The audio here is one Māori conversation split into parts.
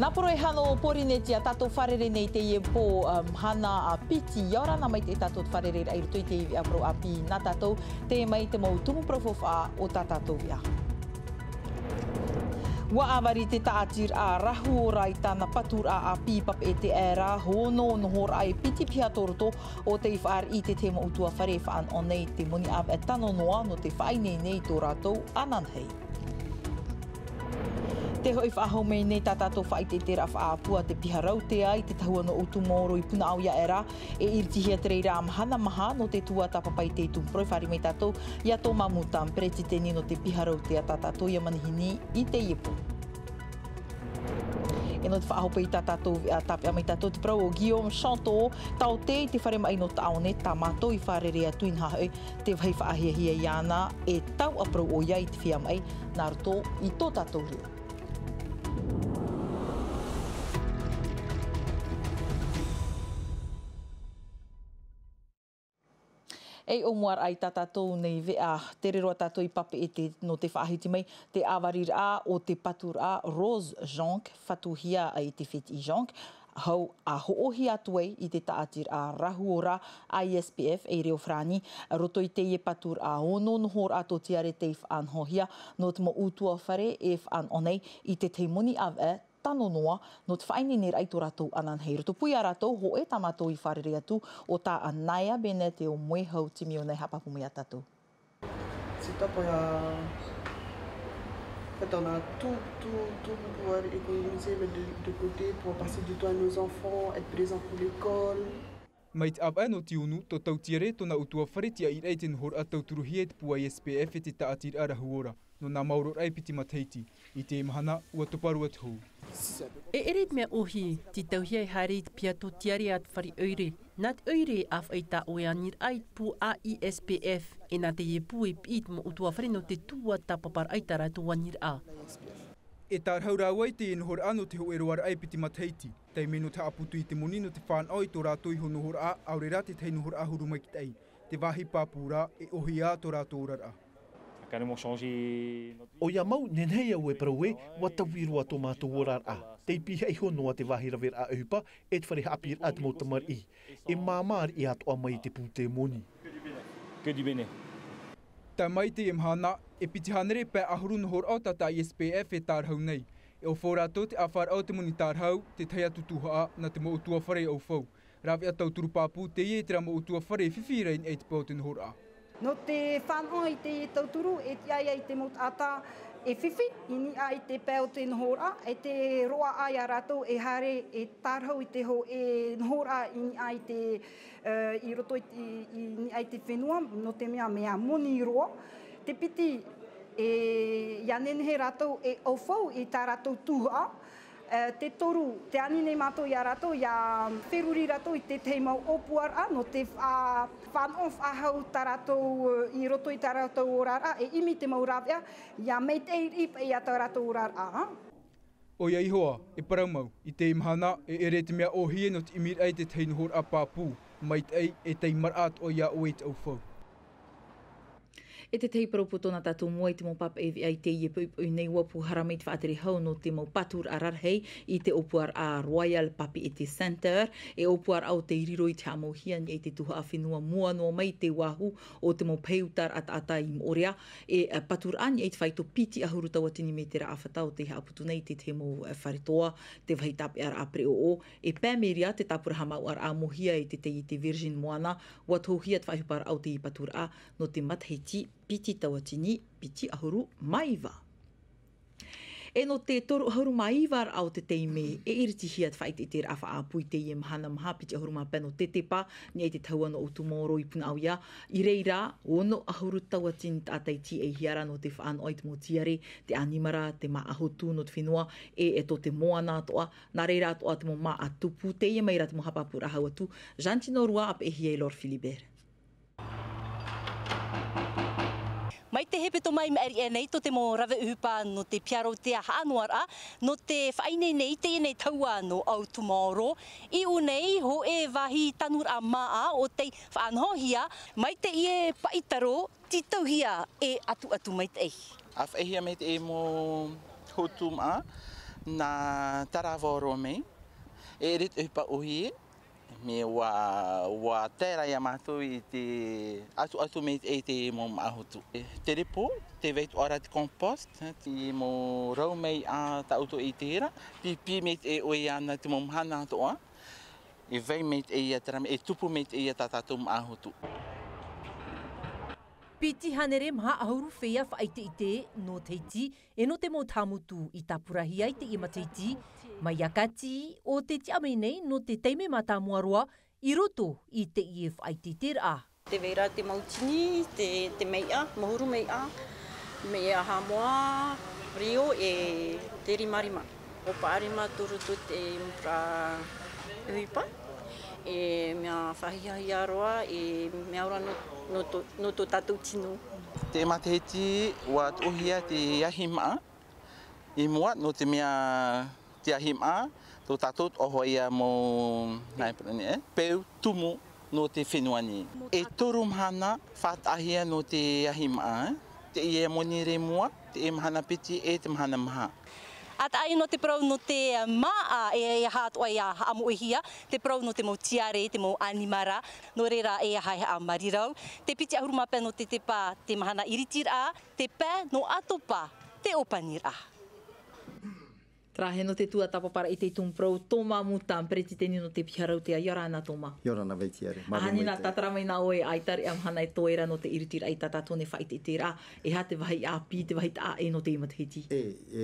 Naporo e hano porineti a tato wharere nei te ie po hana a piti iora na mai te tato wharere ai ruto i te iwi apro api na tato te mai te mau tumu profofa o ta tato via. Wa awari te taatir a rahu ora i tana patur a api pap e te era hono nohor ai piti pia toroto o te whaar i te tema utua whare whaan o nei te moni ab e tano noa no te whaine nei tō rātou ananhei. Te hoi whaaho mei nei tātātou whai te tera whaapua te piharau te ai te tahua no utu moro i puna au ia era e irtihia te reira mahana maha no te tua tapapai te tumproi whari mei tātou ia tō mamutam presideni no te piharau te a tātātou ia manihini i te iepo. E no te whaahopa i tātātou tape a mei tātou te prau o Guillaume Chanto tau te i te whare mai no taone tā mātou i wharere a tuin hahoi te whai whaahia iana e tau aprau o ia i te whia mai nā roto i tō tātou rio. Ei o muar ai tātou nei vea te rero tātou i pape e te no te whaahiti mai te awarir a o te patur a Rose Jonk whatuhia ai te whiti Jonk hau a hoohi atu ei i te taatir a rahuora ISPF e reo frani roto i te ie patur a ono nohor ato tiare te whaanhohia no te mo utua whare e whaanonei i te teimoni ave tano noa no te whaini nera i tō rātou ananhei. Roto pui a rātou ho e tamatou i wharere atu o tā anaia bene te o moe hau timi o nei hapapu mai a tātou. C'est top pour en fait, on a tout pour pouvoir économiser de côté pour passer du temps à nos enfants, être présent pour l'école. Mai te aba no te unu, tō tautiare tōna utua wharetia i rei te nhor a tauturuhia te pua SPF e te taatir a rahuora, no nā mauro rai piti mateiti, i te mahana ua toparua te hou. E eret mea ohi, te tauhia i haere te pia tō tiare at whari oire. Nā te oire a whaita o anir ai pu a ISPF, e nā te iepu e pīt mo utua whare no te tua tapapar aitara tō anir a. E tār haurau ai te enohor ano te ho e roara ai piti mateiti. Tei meno te aputu i te moni no te whanau i tō rātou i ho nohor a, aurera te tei nohor a huru mai ki tei. Te wahi pāpūra e ohi a tō rātou rara. O ia mau, nenhei au e paraue, wa tawirua tō mātou orar a. Tei piha i honoa te wahi rawer a ehupa, e te whare hapir a te mautamar i. E māmar i atoa mai te pūte moni. Que du bene. Tā mai te mahana, e piti hanere pē ahuru nohor au tata ISPF e tārhau nei. E o whorātou te awhar au te moni tārhau, te teia tutuha na te mo utua whare au whau. Rawi a tauturu pāpū te ie te ra mo utua whare whiwhirein e te pō te nohor a. No te whanau i te tauturu, e te aia i te mot ata e whiwhi, ini a i te pēo te nohor a, e te roa ai a rātou e hare e tārhau i te ho e nohor a ini a i te i roto i ai te whenua, no te mea moni roa. Te piti e ianenhe rātou e aufau i tā rātou tūha. Te toru, te anine mātou i a rātou, ia wheruri rātou i te teimau opuar a, no te whanof ahau tā rātou i roto i tā rātou orara, e imi te maurawea, ia mei te ip e a tā rātou orara. O ia ihoa, e paraumau, i te imahana e ere te mea ohie no te imir ai te teinohor a pāpū, mai te ei e te imarat o ia oe te aufau. E te tei parapu tōna tātou mua i te mau papa e ai te iepu nei wapu haramei te whaatere hau no te mau patur a rarhei i te opuar a Royal Papi e te Center e opuar au te iriro i te hamohia ni e te tuha a whenua mua no mai te wahu o te mau peiutar at ata i morea e patur ani e te whaito piti ahuru taua tini me te ra awhatau te haaputu nei te te mau wharetoa te whaitape ar apre o e pēmeria te tapura hamau ar a mohia e te te i te Virgin Moana watohia te whaihupar au te i patur a no te matheiti piti tawatini, piti ahuru maiva. E no te toru ahuru maiva au te teime, e iritihia te whaite te rafa a pui te ie mahana maha, piti ahuru maiva no tetepa, ni e te taua no utu moro i puna au ia. I reira, ono ahuru tawatini tātai ti e hiara no te whaano ai te mo tiare, te animara, te maa ahotu no te whenua, e to te moana toa, nā reira toa te mo maa atupu, te ie meira te mo hapapura hau atu, Jantino Rua ap e hiei Lord Philibert. Mai te hepeto mai meri e nei to te mo rawe uhupa no te piaro te haanuara, no te whaine nei te nei taua no au tomorrow. I u nei ho e wahi tanur a maa o te whaanhohia, mai te ie paitaro titauhia e atu mai te ei. Af ehia mai te e mo hotum a, na taravoro me e rit upa uhi me wa tera ia mātou I te atu me e te mo mahutu. Te repo, te veit ora te compost, te mo rau mei a tauto I te hera, pipi me e oe ana te mo mahana toa, e vei me e ia terame, e tupu me e ia tātou mahutu. Piti hanere maha ahuru whea whaite I te no teiti, e no te mo tamutu I tapurahi ai te ima teiti, mai akati o te tiame nei no te teime mata muaroa I roto I te ie whaite te rā. Te vera te mautini, te meia, mahuru meia, mea hamoa, rio e te rimarima. O pārima turutu te mpra uipa, e mea whahiahia roa, e mea ora no to tātou tinu. Te mateheti wa tuhia te ahima, I mua no te mea te ahima, tō tātou oho ia mō peu tumu no te whenuani. E toru mahana whātahia no te ahima, te ia moni re mua, te e mahana piti e te mahana maha. Ata ai no te prau no te maa e hātua ia amuehia, te prau no te mo tiare, te mo animara, no reira e hai a marirau. Te piti ahurumapea no te tepa te mahana iritira, te pē no atopa te opanira. Trahe no te tua tapapara I te tumprau, tōma muta preti teni no te piharau te Yorana tōma. Yorana veitiare. Ahani nā tataramai nā oe aitari amhana e toera no te iritira I tata tōne whaite te rā, e ha te wahi a pi, te wahi ta e no te imatahiti.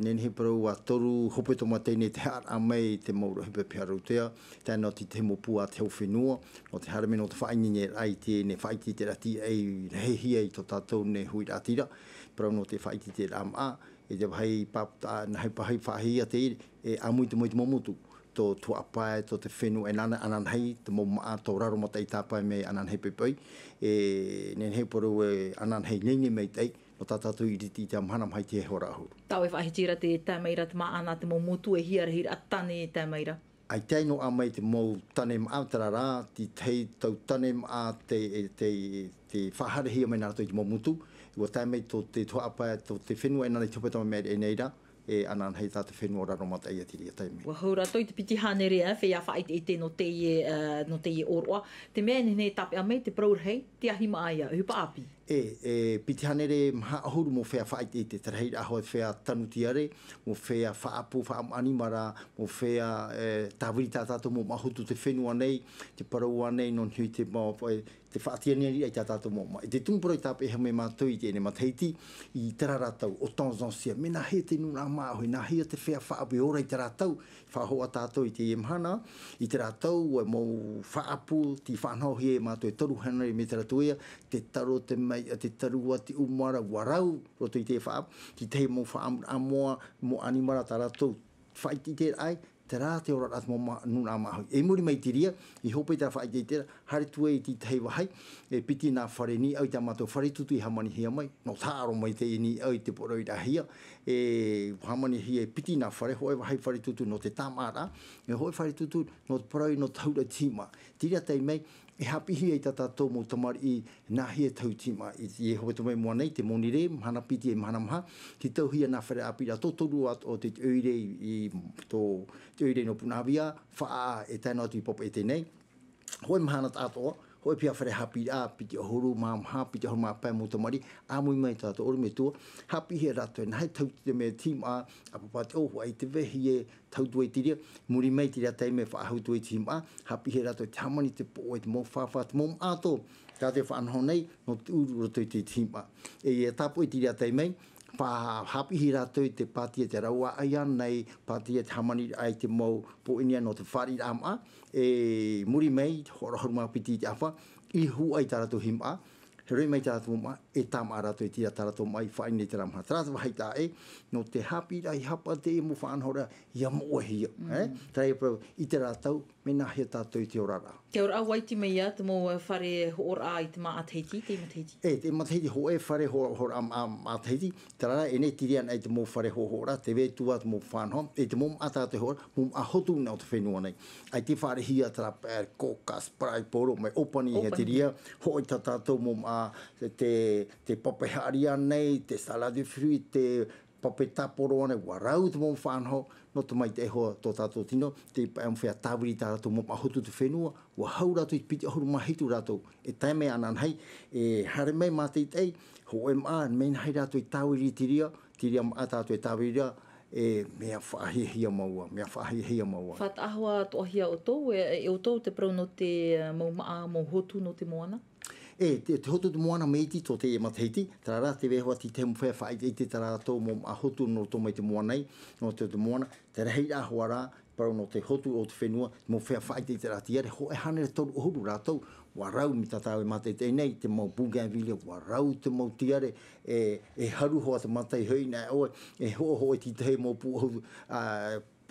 Nene he parau a toru hope tō matene te har a mei te mauro hepe piharau tea, tēnā te mo pua te hau whenua, no te harame no te whainginge ai te ne whaite te rati ei hehia I tō tātou ne hui ratira, parau no te whaite te rā maa, e te wahi papta na hei pahi whahia te e amui te moiti momutu tō tuapae, tō te whenu e nana anan hei, te mo maa tō raro mata I tāpai me anan hei pepei, e nen hei poru e anan hei nini mei tei, no tātātou I riti te amhanam hei te he hora ahuru. Tau e whahitira te tēmeira te maa ana te mo mutu e hiarahira a tane e tēmeira. Ai tei no a mei te mo tane maa tara rā, ti tei tau tane maa te whaharehia me nara tō I te mo mutu, Ua tēmei tō te tuapae, tō te whenua e nana I tupetama mea e neira, e anan hei tā te whenua raro mata ia tiri a teimi. Ua haura toi te piti hanere whea whaite I te no te ie oroa. Te mea nene tape a mei te praurhei, te ahima aia, hupa api. Piti hanere maha ahuru mo whea whaite I te tarahei aho e whea tanutiare, mo whea whaapu, whaamanimara, mo whea tāwiri tātātou mo mahutu te whenua nei, te paraua nei, non hui te mau te whaatianeri ai tātātou mo mai. Te tūmpura I tāpe he me mātou I te ene mateiti, I tera rātau o Tanzansia, me nā hea te nuna māhui, nā hea te whea whaapu ora I te rātau, whahoa tātou I te iemhana, I te rātau e mō whaapu, ti whanau hea e mātou e toru hanari me te ratuia, te taro te mai, te tarua, te umara, warau, roto I te whaapu, ti te mō whaamoa, mō animara tā rātou, whaiti te ai, te rā te ora at mo nuna mahui. E muri mai tiria, I hope te whaite I tera, hare tue I ti tei wahai, e piti nā whare ni au te amato whare tutu I hamani hia mai, no tāro mai te ini au te poro I rahia, e hamani hia piti nā whare, hoe wahai whare tutu no te tāmara, e hoe whare tutu no te porau no taura tima. Tiria tei mai, e hapihi ai tātou mō tamari I nā hia tau tima. I hoe tu mai mua nei, te moni re, mahana piti e mahana maha, ki tau hia nā whare apira, tō toru at o te oire I tō te oire no punawia, whaa e tēnā tu I popo e tenei. Hoi mahana tātoa, hoi pia whare hapi a piti ohuru maha, piti ohuru maha pēr mō tamari, āmui mai tātou oru me tua, hapi he rato e nai tau te mea tīm a papati ohu ai te vehi e tau tuai tiria, muri mai tiria tei me whaahau tuai tīm a, hapi he rato e te hamani te po e te mō whawha, te mō ato, tā te whaanho nei, no te uru roto I te tīm a. E tāpo I tiria tei mei, pa hapi hi rato I te pātia te raua ai nei, pātia te hamani ai te mau po inia no te whari rama, e muri mei, horahoru mā piti te awha, I hu ai tārato hima, he rei mai tārato mā, e tāma rato I tira tārato mai whaine te rama. Tārato wahai tā e, no te hapi rai hapa te e mo whaanhora, ia moa hia. Tārai prau, I te rātau, me nā hea tātou I te orara. Kia ora waiti mai ia, te mō whare ora I te maa ateiti, te imateiti? Te imateiti ho e whare hora ateiti, te rara e ne tirian ai te mō whare hora, te we tua te mō whanho, e te mō ata te hora, mō ahotu nao te whenua nei. Ai te whare hia tara koka, spray poro, mai opani hea tiria, ho i tātou mō te papeharia nei, te salade fruit, te papeta poro ane warau te mo whanho no te mai te hoa tō tātou tino te whea tāwiri tā rātou mo mahotu te whenua wa hau rātou i piti ahuru mahitu rātou e taime anan hei e hare mai mā te tei ho MA mein hei rātou i tāwiri tiria ma tātou e tāwiri ria e mea whaahihia maua, What ahua tohia o tō, e o tō te prau no te maumaa mo hotu no te moana? Te hotu te moana meiti tō te e mateiti, tā rā te wehoa ti te mwhea whaeiti tā rā tō mo a hotu no tō mai te moanei, no te moana, te rei rā hoa rā, parau no te hotu o te whenua, mo whea whaeiti te rā tiare, ho e hane re toru uhuru rātou, warau mi tātāu e mateitei nei, te mau bougainvillea, warau te mau tiare, e haru hoa te matai hui nei oe, e hoa ti te hei mo puahu,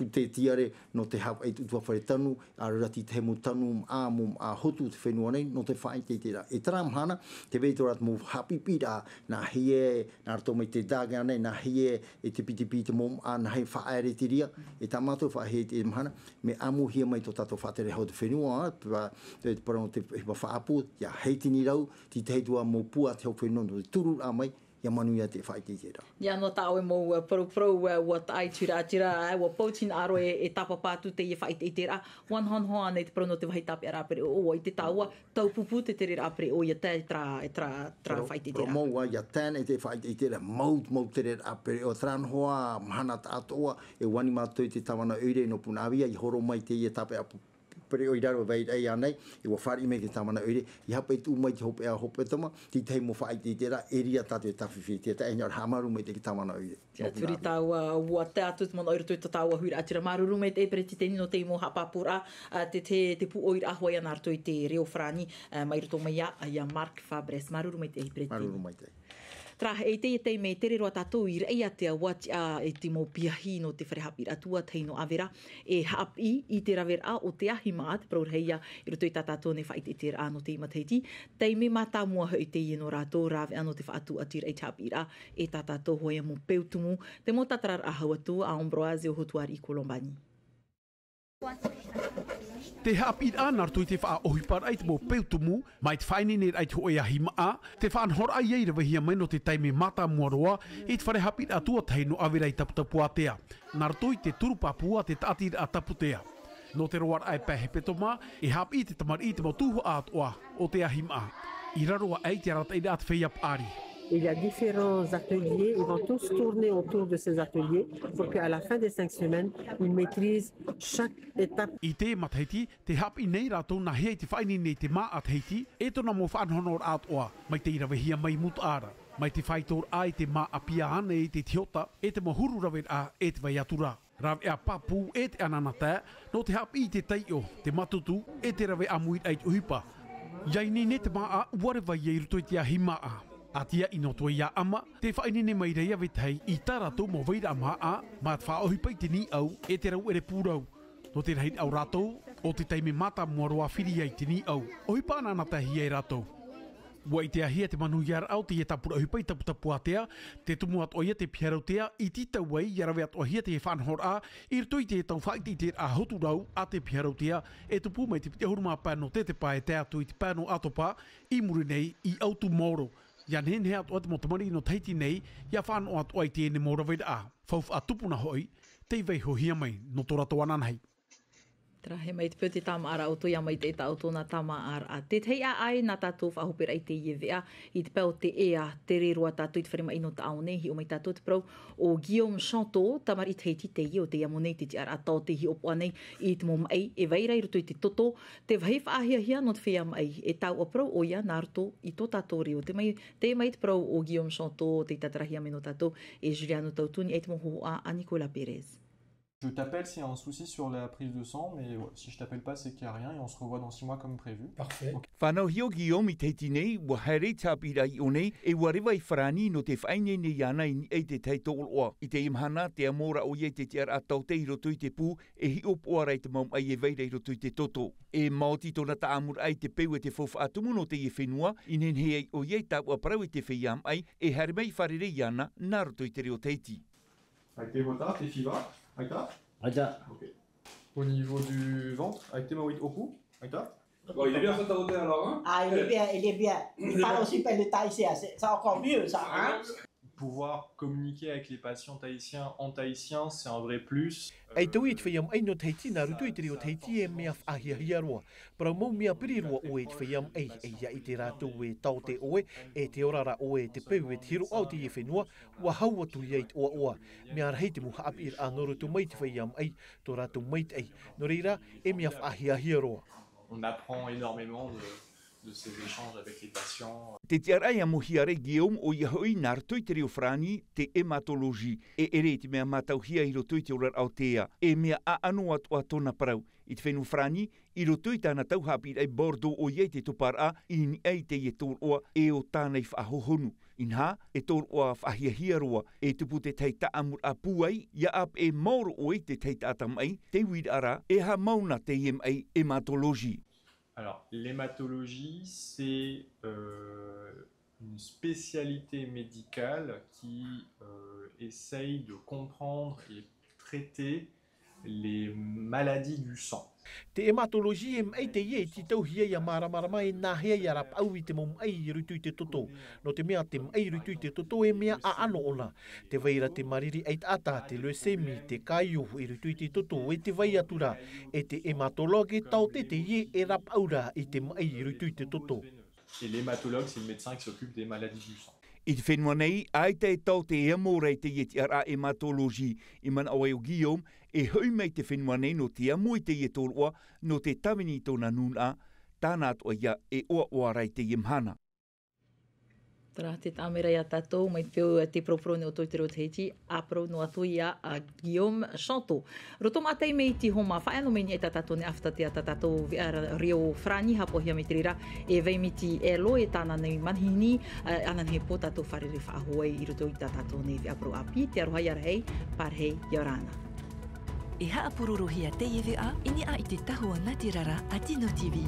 te tiare no te hau e tutua whare tanu, a rati te mo tanu a hotu te whenua nei, no te whae te tera. E tara mahana, te vei tō rat mo hapipi rā, nā hie, nā rato mai te dāgea nei, nā hie, e te piti te mom, nā hei whaere te ria, e tā mātou whae te mahana, me amu hia mai tō tātou whatere hau te whenua, te parano te whaapu, ia heitini rau, ti te heitua mo pua te hau whenua, no te turu rā mai, ia manuia te whae te tera. Ia no tā oe mō parau wa tai tira, wa pautina aro e tapa pātu te i whae te tera, wan hon hoa nei te parau no te wahi tape ara pere o i te tāua, taupupu te tere ra pere o ia te tra whae te tera. Maua ia tēne te whae te tera, mau tere ra pere o tran hoa, mahana tātoa, e wani mātou te tawana ure no punawia, i horo mai te i tape apu. Pere o i raro vei rei anei, i wa whari me te tamana ure, i hapa i tū mai te hope a hope tama, ti tei mo whae te tera, e ria tātou e tawhiwhi, te e ngar hamaru me te ki tamana ure. Tia turi tāua ua te atu te mana oira tui tāua hui atira maruru me te pere te teni no te imo hapapura, te pu oira ahua ia nārtui te reo whrani, mai roto mai ia Mark Fabres, maruru me te pere teni. Maruru mai te. Tra e te me tere roa tātou i rei a te awati a e te mo piahi no te wharehapi atua teino avera e hapi i te ravera o te ahi maa te praurheia i roto i tātou ne whaite te rā no te imateiti. Teime mata mua hoi te ino rātou rāwe ano te whaatu ati rei te hapi rā e tātou hoia mo peutumu te mo tatarar a hauatu a Ambroise o Hotuari i Kolombani. Te hapi ana tui te wha ohi para i te mo peutumu, mai te whaini nei ai te hoi a himaa, te whaan hora ai eira wahia mai no te taime mata muaroa, i te whare hapi atua teino awera i taputapu atea. Nara tui te turupapua te taati a taputea. No te roar ai pehe petoma, e hapi te tamar i te mo tuho atoa o te a himaa. I raroa ai te rata i te wheiap ari. Il y a différents ateliers, ils vont tous tourner autour de ces ateliers pour qu'à la fin des 5 semaines, ils maîtrisent chaque étape. I te matheiti, te hapi nei rātou na hei te whaini nei te maa atheiti, e tona mo whanhonor atoa, mai te irawehia mai mutu ara. Mai te whaitor ai te maa apia ane i te tiota, e te mohuru rawet a e te vai atura. Rawe a papu e te ananata, no te hapi i te teio, te matutu, e te rawe amuit ai te uhipa. Iaini ne te maa uare vai e ruto i te ahimaa. Atia ino toi ia ama, te whainene mai reia wetei i tarato mo veira maa, ma te whaohipai te ni au e te rau ere pūrau. No te rahit au ratou, o te teime mata muaroa whiri ai te ni au. Ohipa anana tahi ai ratou. Wa i te ahia te manu iara au te tapura ohipai taputapu atea, te tumu at oia te piharautea, i tita wei iarawe at ohia te whanhor a, i rtoi te tau whaiti te a hotu rau a te piharautea, e tupu mai te pite huruma pāno tetepa e te atu i te pāno atopa, i muri nei i autu moro. Ia nen hea atu atu mo tamari no teiti nei, ia whāno atu ai te ene mora veida a. Whauwha atupuna hoi, te vei ho hia mai, no tō rato ananhei. Tera he mai te pio te tama ara o toia mai te tau tōna tama ara. Te tei a ai nā tātou whahopera i te iewea i te pēo te ea te reroa tātou i te wharema ino ta aonehi o mai tātou te prau o Guillaume Chanto tamari te heiti te i o te iamonei te ara atau te hi opo anei i te mo mai e veira i ruto i te toto te wahi whaahia hia no te whea mai e tau o prau o ia nā ruto i tō tātou reo. Te mai te prau o Guillaume Chanto te tatarahia me no tātou e Juliano Tautuni e te moho a Nicolas Pérez. Je t'appelle s'il y a un souci sur la prise de sang, mais ouais, si je t'appelle pas, c'est qu'il n'y a rien et on se revoit dans 6 mois comme prévu. Parfait. Whanau hio Guillaume i teiti nei, wa haere tāpira i o nei, e warewa i wharani no te whaine nei ana i ei te teito oa. I te imhana te amora o iei te tiara atau te i roto i te pū, e hi opo arai te maum ai e veira i roto i te toto. E maoti tōna ta amur ai te peu e te fofa atumu no te i whenua, i nen hei o iei tāpua parau i te whiam ai, e haere mai wharere i ana, nā roto i te reo teiti. Avec tes retards, tes fibras, Aïta? Aïta. Ok. Au niveau du ventre, avec tes maouites au cou, Aïta? Bon, il est bien cette routine alors, hein? Ah, il est bien, il est bien. Il parle aussi pas le taille, c'est encore mieux ça, hein? pouvoir communiquer avec les patients tahitiens en tahitien, c'est un vrai plus. Ai tau i te whaiam ai no Tahiti nā rutu i te reo Tahiti e mea whahia roa. Parau mau mea piri roa oe te whaiam ai e ia i te rātou e tau te oe e te orara oe te peu e te hiro au te e whenua wa haua tui ai te oa oa. Mea rahei te muha api ir anoro tu mai te whaiam ai tō rātou mai te ai. No reira e mea whahia roa. On apprend énormément de ces échanges avec les patients. Te tiarai a mohiare Guillaume o ia hoi nā rutoi te reo frani te hematologi e ere te mea matauhia i rotoi te orar Aotea e mea a anu atua tona parau. I te whenu frani i rotoi tāna tauhapi ai Bordeaux o iei te tupara i ni ei te e tōroa e o tānei whahohonu. Inha e tōroa whahiahia roa e tupu te teita amur a puai ia ap e mauro o te teita atamai te widara e ha mauna te IMA hematologi. Alors, l'hématologie, c'est une spécialité médicale qui essaye de comprendre et traiter les maladies du sang. Te hematologi e mai te ie ti tauhia ia maramarama e nāhea i arap au i te mom ai i rutu i te toto. No te mea te mai rutu i te toto e mea a ano ona. Te waira te mariri eit ata, te leucemia, te kaiohu i rutu i te toto e te vai atura. E te hematologe tau te ie e rap aura i te mai i rutu i te toto. Et l'hématologue, c'est le médecin qui s'occupe des maladies du sang. I te whenua nei, ai te tau te ea mōrei te ieti ara hematologi i man awai o Guillaume e hui mei te whenua nei no te amoi te ietoroa no te tawini tōna nuna tāna atua ia e oa oarai te imhana. Tara te tāmera ia tātou, mai te peo te proprone o Toitero Tahiti, apro no atu ia a Guillaume Chanto. Roto mātai mei ti homa whaeno meni e tātou ne afta te a tātou rio frani hapohia me te rira, e vei miti e lo e tāna nei manhini, anan he po tātou wharere whaahuai i roto i tātou nei apro api, te arohai arahei, parhei Yorana. E haa pururuhia te iwi a, ini a i te tahua Ngati Rara a Tino TV.